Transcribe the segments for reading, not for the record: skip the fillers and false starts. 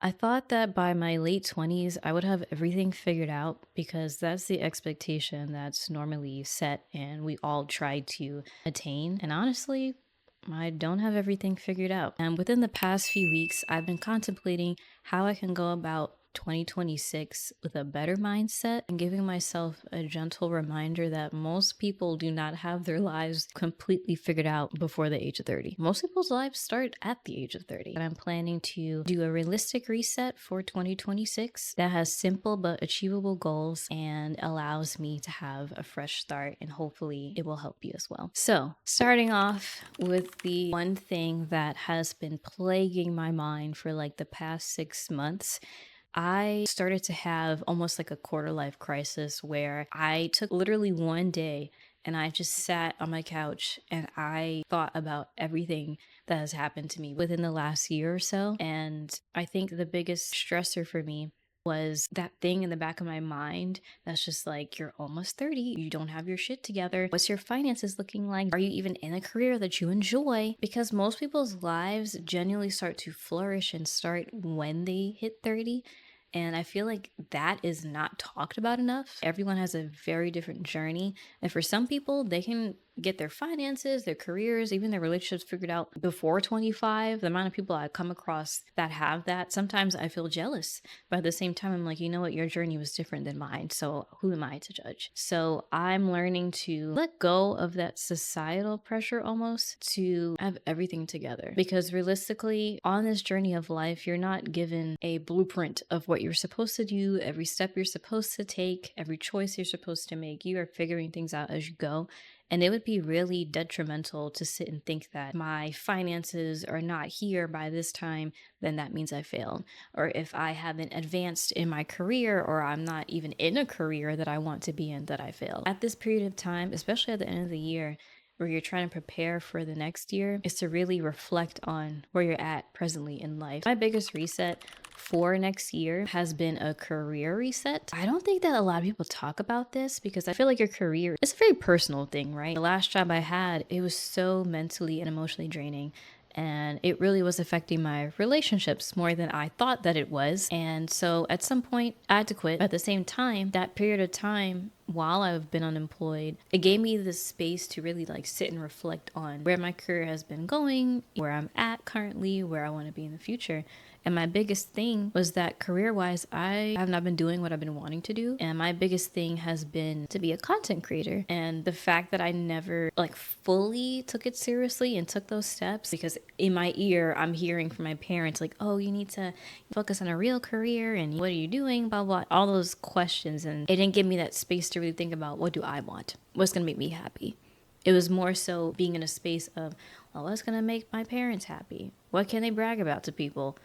I thought that by my late 20s, I would have everything figured out because that's the expectation that's normally set and we all try to attain. And honestly, I don't have everything figured out. And within the past few weeks, I've been contemplating how I can go about 2026 with a better mindset and giving myself a gentle reminder that most people do not have their lives completely figured out before the age of 30. Most people's lives start at the age of 30. And I'm planning to do a realistic reset for 2026 that has simple but achievable goals and allows me to have a fresh start, and hopefully it will help you as well. So, starting off with the one thing that has been plaguing my mind for like the past 6 months, I started to have almost like a quarter life crisis where I took literally one day and I just sat on my couch and I thought about everything that has happened to me within the last year or so. And I think the biggest stressor for me was that thing in the back of my mind that's just like, you're almost 30, you don't have your shit together. What's your finances looking like? Are you even in a career that you enjoy? Because most people's lives genuinely start to flourish and start when they hit 30. And I feel like that is not talked about enough. Everyone has a very different journey. And for some people, they can get their finances, their careers, even their relationships figured out before 25. The amount of people I come across that have that, sometimes I feel jealous. But at the same time, I'm like, you know what? Your journey was different than mine. So who am I to judge? So I'm learning to let go of that societal pressure almost to have everything together. Because realistically, on this journey of life, you're not given a blueprint of what you're supposed to do, every step you're supposed to take, every choice you're supposed to make. You are figuring things out as you go. And it would be really detrimental to sit and think that my finances are not here by this time, then that means I failed. Or if I haven't advanced in my career, or I'm not even in a career that I want to be in, that I failed. At this period of time, especially at the end of the year, where you're trying to prepare for the next year, is to really reflect on where you're at presently in life. My biggest reset for next year has been a career reset. I don't think that a lot of people talk about this because I feel like your career is a very personal thing, right? The last job I had, it was so mentally and emotionally draining. And it really was affecting my relationships more than I thought that it was. And so at some point, I had to quit. At the same time, that period of time while I've been unemployed, it gave me the space to really like sit and reflect on where my career has been going, where I'm at currently, where I want to be in the future. And my biggest thing was that career wise, I have not been doing what I've been wanting to do. And my biggest thing has been to be a content creator. And the fact that I never like fully took it seriously and took those steps, because in my ear, I'm hearing from my parents, like, oh, you need to focus on a real career and what are you doing, blah, blah, all those questions. And it didn't give me that space to really think about what do I want? What's going to make me happy? It was more so being in a space of, well, what's going to make my parents happy? What can they brag about to people?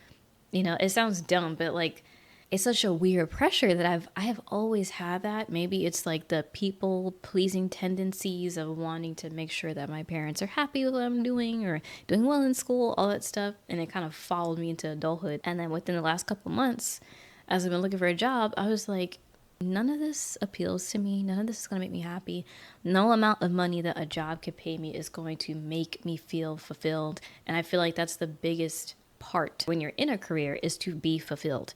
You know, it sounds dumb, but like it's such a weird pressure that I have always had that. Maybe it's like the people pleasing tendencies of wanting to make sure that my parents are happy with what I'm doing or doing well in school, all that stuff. And it kind of followed me into adulthood. And then within the last couple months, as I've been looking for a job, I was like, none of this appeals to me. None of this is going to make me happy. No amount of money that a job could pay me is going to make me feel fulfilled. And I feel like that's the biggest part when you're in a career, is to be fulfilled.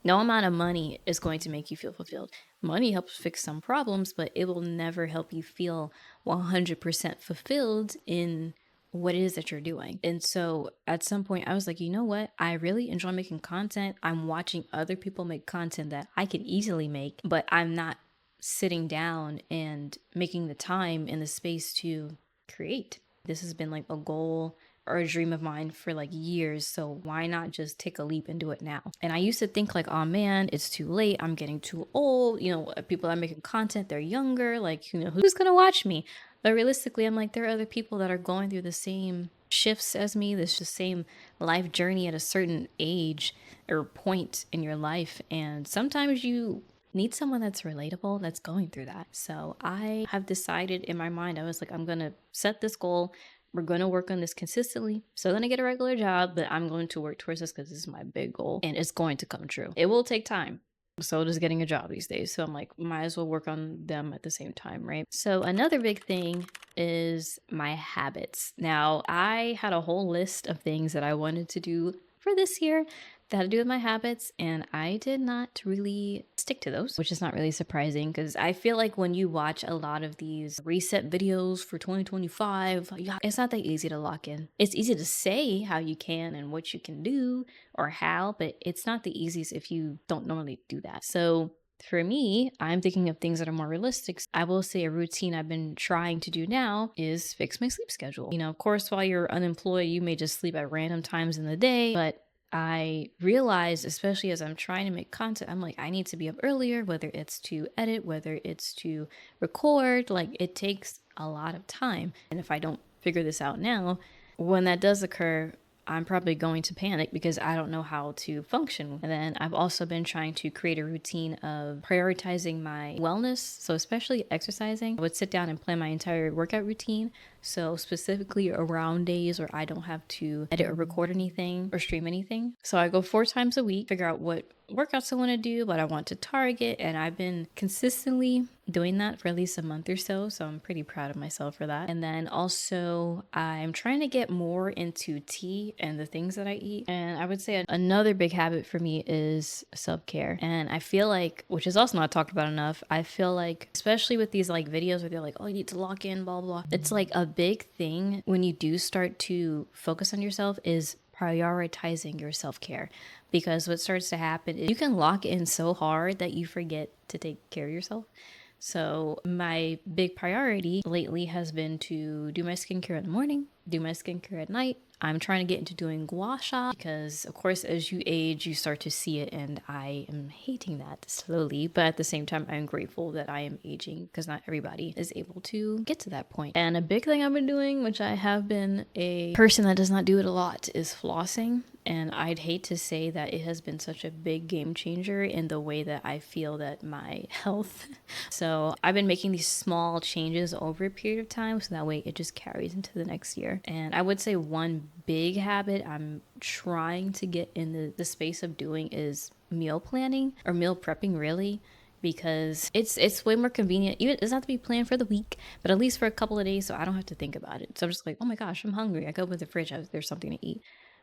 No amount of money is going to make you feel fulfilled. Money helps fix some problems, but it will never help you feel 100% fulfilled in what it is that you're doing. And so at some point I was like, you know what? I really enjoy making content. I'm watching other people make content that I can easily make, but I'm not sitting down and making the time and the space to create. This has been like a goal or a dream of mine for like years. So why not just take a leap and do it now? And I used to think like, oh man, it's too late. I'm getting too old. You know, people that are making content, they're younger. Like, you know, who's going to watch me? But realistically, I'm like, there are other people that are going through the same shifts as me. This just same life journey at a certain age or point in your life. And sometimes you need someone that's relatable, that's going through that. So I have decided in my mind, I was like, I'm going to set this goal. We're going to work on this consistently. So then I get a regular job, but I'm going to work towards this because this is my big goal and it's going to come true. It will take time. So does getting a job these days. So I'm like, might as well work on them at the same time, right? So another big thing is my habits. Now, I had a whole list of things that I wanted to do for this year, that had to do with my habits, and I did not really stick to those, which is not really surprising because I feel like when you watch a lot of these reset videos for 2025, yeah, it's not that easy to lock in. It's easy to say how you can and what you can do or how, but it's not the easiest if you don't normally do that. So for me, I'm thinking of things that are more realistic. I will say a routine I've been trying to do now is fix my sleep schedule. Of course, while you're unemployed, you may just sleep at random times in the day, but I realized, especially as I'm trying to make content, I'm like, I need to be up earlier, whether it's to edit, whether it's to record. Like, it takes a lot of time. And if I don't figure this out now, when that does occur, I'm probably going to panic because I don't know how to function. And then I've also been trying to create a routine of prioritizing my wellness. So, especially exercising, I would sit down and plan my entire workout routine. So, specifically around days where I don't have to edit or record anything or stream anything. So, I go 4 times a week, figure out what workouts I want to do, what I want to target. And I've been consistently doing that for at least a month or so. So, I'm pretty proud of myself for that. And then also, I'm trying to get more into tea and the things that I eat. And I would say another big habit for me is self-care. And I feel like, which is also not talked about enough, I feel like, especially with these like videos where they're like, oh, you need to lock in, blah, blah, blah. It's like a big thing when you do start to focus on yourself is prioritizing your self-care. Because what starts to happen is you can lock in so hard that you forget to take care of yourself. So my big priority lately has been to do my skincare in the morning, do my skincare at night. I'm trying to get into doing gua sha because, of course, as you age, you start to see it, and I am hating that slowly. But at the same time, I'm grateful that I am aging because not everybody is able to get to that point. And a big thing I've been doing, which I have been a person that does not do it a lot, is flossing. And I'd hate to say that it has been such a big game changer in the way that I feel that my health. So I've been making these small changes over a period of time so that way it just carries into the next year. And I would say one big habit I'm trying to get in the space of doing is meal planning or meal prepping, really. Because it's way more convenient. Even it doesn't have to be planned for the week, but at least for a couple of days so I don't have to think about it. So I'm just like, oh my gosh, I'm hungry. I go open the fridge, there's something to eat.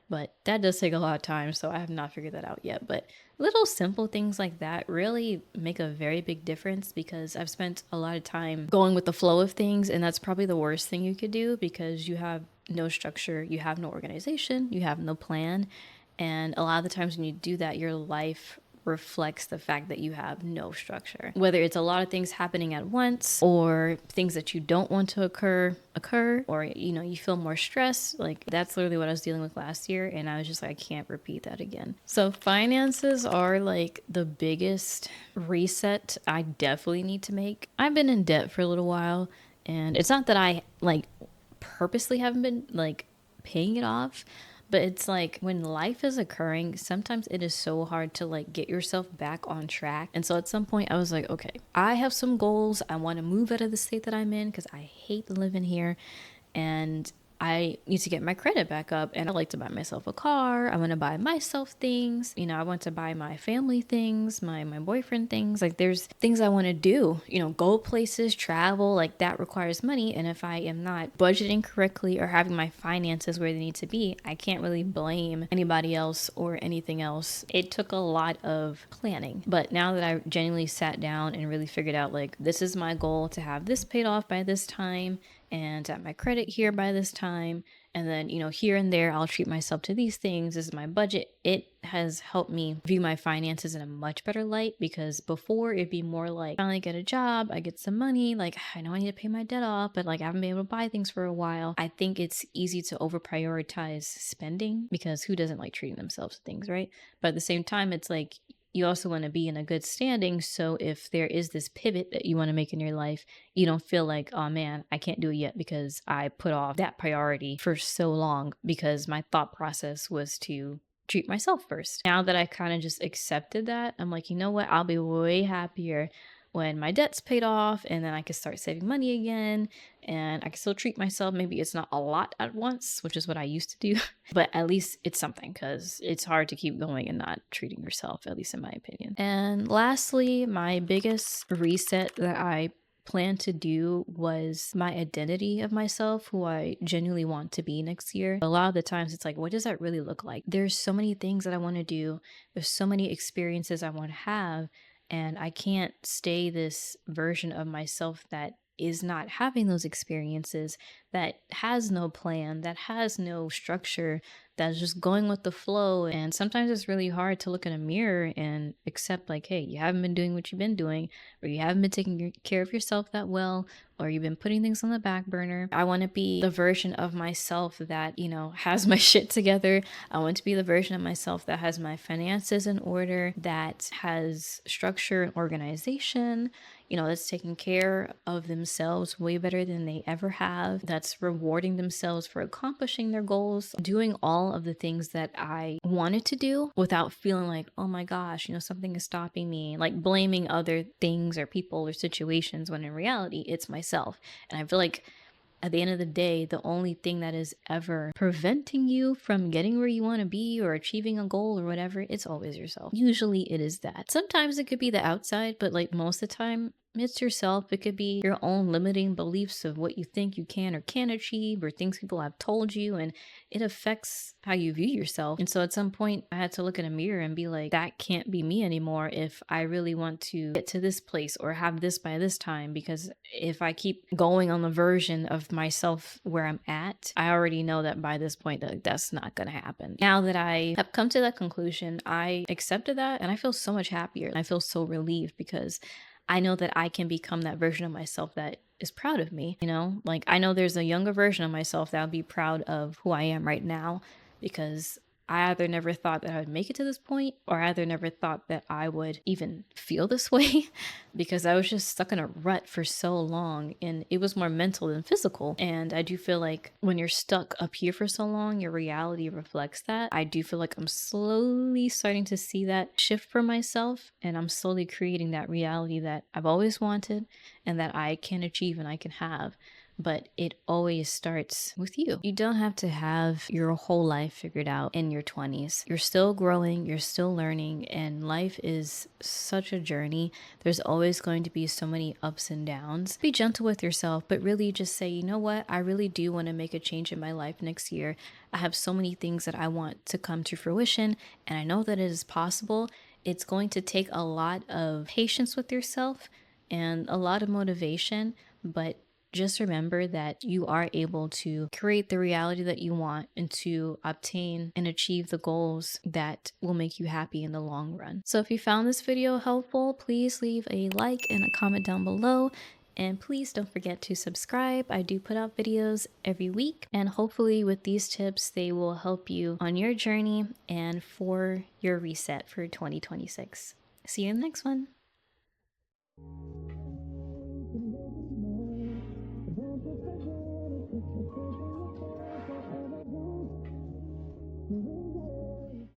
But that does take a lot of time, so I have not figured that out yet. But little simple things like that really make a very big difference because I've spent a lot of time going with the flow of things, and that's probably the worst thing you could do because you have no structure, you have no organization, you have no plan. And a lot of the times when you do that, your life reflects the fact that you have no structure. Whether it's a lot of things happening at once or things that you don't want to occur, or you feel more stress. Like that's literally what I was dealing with last year, and I was just like, I can't repeat that again. So finances are like the biggest reset I definitely need to make. I've been in debt for a little while, and it's not that I like purposely haven't been like paying it off. But it's like when life is occurring, sometimes it is so hard to like get yourself back on track. And so at some point I was like, okay, I have some goals. I want to move out of the state that I'm in because I hate living here. And I need to get my credit back up, and I like to buy myself a car. I want to buy myself things. I want to buy my family things, my boyfriend things. Like there's things I want to do, go places, travel, like that requires money. And if I am not budgeting correctly or having my finances where they need to be, I can't really blame anybody else or anything else. It took a lot of planning. But now that I genuinely sat down and really figured out like, this is my goal to have this paid off by this time, and at my credit here by this time, and then here and there I'll treat myself to these things. This is my budget. It has helped me view my finances in a much better light, because before it'd be more like, finally get a job, I get some money, like I know I need to pay my debt off, but like I haven't been able to buy things for a while. I think it's easy to over prioritize spending because who doesn't like treating themselves to things, right? But at the same time, it's like you also want to be in a good standing. So if there is this pivot that you want to make in your life, you don't feel like, oh man, I can't do it yet because I put off that priority for so long because my thought process was to treat myself first. Now that I kind of just accepted that, I'm like, you know what? I'll be way happier when my debt's paid off, and then I can start saving money again, and I can still treat myself. Maybe it's not a lot at once, which is what I used to do, but at least it's something, because it's hard to keep going and not treating yourself, at least in my opinion. And lastly, my biggest reset that I planned to do was my identity of myself, who I genuinely want to be next year. A lot of the times it's like, what does that really look like? There's so many things that I want to do, there's so many experiences I want to have, and I can't stay this version of myself that is not having those experiences, that has no plan, that has no structure, that's just going with the flow. And sometimes it's really hard to look in a mirror and accept, like, hey, you haven't been doing what you've been doing, or you haven't been taking care of yourself that well, or you've been putting things on the back burner. I want to be the version of myself that, has my shit together. I want to be the version of myself that has my finances in order, that has structure and organization, that's taking care of themselves way better than they ever have, that's rewarding themselves for accomplishing their goals, doing all of the things that I wanted to do without feeling like, oh my gosh, something is stopping me, like blaming other things or people or situations, when in reality, it's myself. And I feel like at the end of the day, the only thing that is ever preventing you from getting where you want to be or achieving a goal or whatever, it's always yourself. Usually it is that. Sometimes it could be the outside, but like most of the time, it's yourself. It could be your own limiting beliefs of what you think you can or can't achieve, or things people have told you, and it affects how you view yourself. And so at some point, I had to look in a mirror and be like, that can't be me anymore if I really want to get to this place or have this by this time. Because if I keep going on the version of myself where I'm at, I already know that by this point, that's not going to happen. Now that I have come to that conclusion, I accepted that, and I feel so much happier. I feel so relieved because I know that I can become that version of myself that is proud of me. Like, I know there's a younger version of myself that would be proud of who I am right now, because I either never thought that I would make it to this point, or I either never thought that I would even feel this way because I was just stuck in a rut for so long, and it was more mental than physical. And I do feel like when you're stuck up here for so long, your reality reflects that. I do feel like I'm slowly starting to see that shift for myself, and I'm slowly creating that reality that I've always wanted and that I can achieve and I can have. But it always starts with you. You don't have to have your whole life figured out in your 20s. You're still growing, you're still learning, and life is such a journey. There's always going to be so many ups and downs. Be gentle with yourself, but really just say, you know what? I really do want to make a change in my life next year. I have so many things that I want to come to fruition, and I know that it is possible. It's going to take a lot of patience with yourself and a lot of motivation, but just remember that you are able to create the reality that you want and to obtain and achieve the goals that will make you happy in the long run. So if you found this video helpful, please leave a like and a comment down below. And please don't forget to subscribe. I do put out videos every week, and hopefully with these tips, they will help you on your journey and for your reset for 2026. See you in the next one.